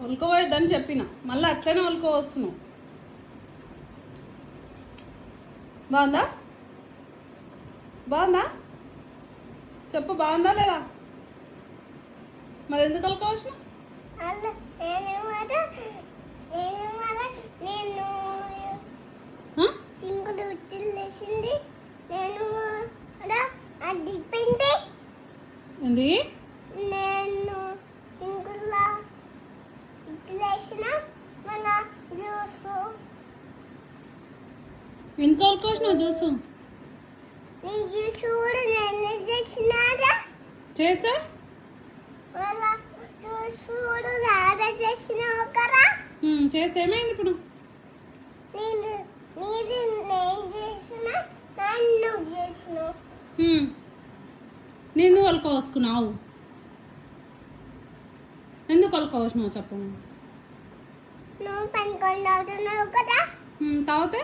ఉల్కోపోయొద్దని చెప్పిన, మళ్ళీ అట్లనే ఉల్కో వస్తున్నావు. బాగుందా? బాగుందా చెప్పు, బాగుందా లేదా? మరి ఎందుకు ఉల్కో వచ్చినావు? ఏంది? నేను సింకుల్లో ఇట్లేసిన మన జ్యూసు. ఎందుకు ఉల్కో వచ్చినావు జ్యూసు? నీ జ్యూస్ కూడా నేను చేసినారా? చేసా వాళ్ళ జ్యూస్ కూడా నారా చేసినావు కదా. చేస్తే ఏమైంది ఇప్పుడు? నేను నీది నేను చేసిన నన్ను చేసినావు. నేను ఉల్కో వస్తున్నావు. ఎందుకు ఉల్కో వచ్చినావు చెప్పు. నువ్వు పనుకొని తాగుతున్నావు కదా. తాగితే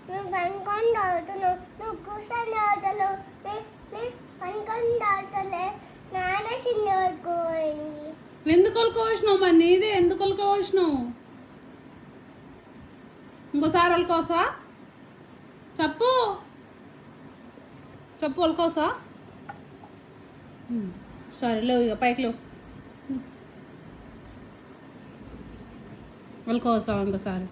నువ్వు పనుకొని తాగుతున్నావు, నువ్వు కూర్చొని తాగుతావు, పనుకొని తాగుతలే. నాన్న చిన్న వరకు పోయింది. ఎందుకు ఉల్కో వచ్చినావు? మరి నీదే ఎందుకు ఉల్కో వచ్చినావు? ఇంకోసారి ఉల్కోసా చెప్పు, చెప్పు ఉల్కోసా? సరే లేవు, ఇక పైకి లేవు. ఉల్కోసా ఇంకోసారి.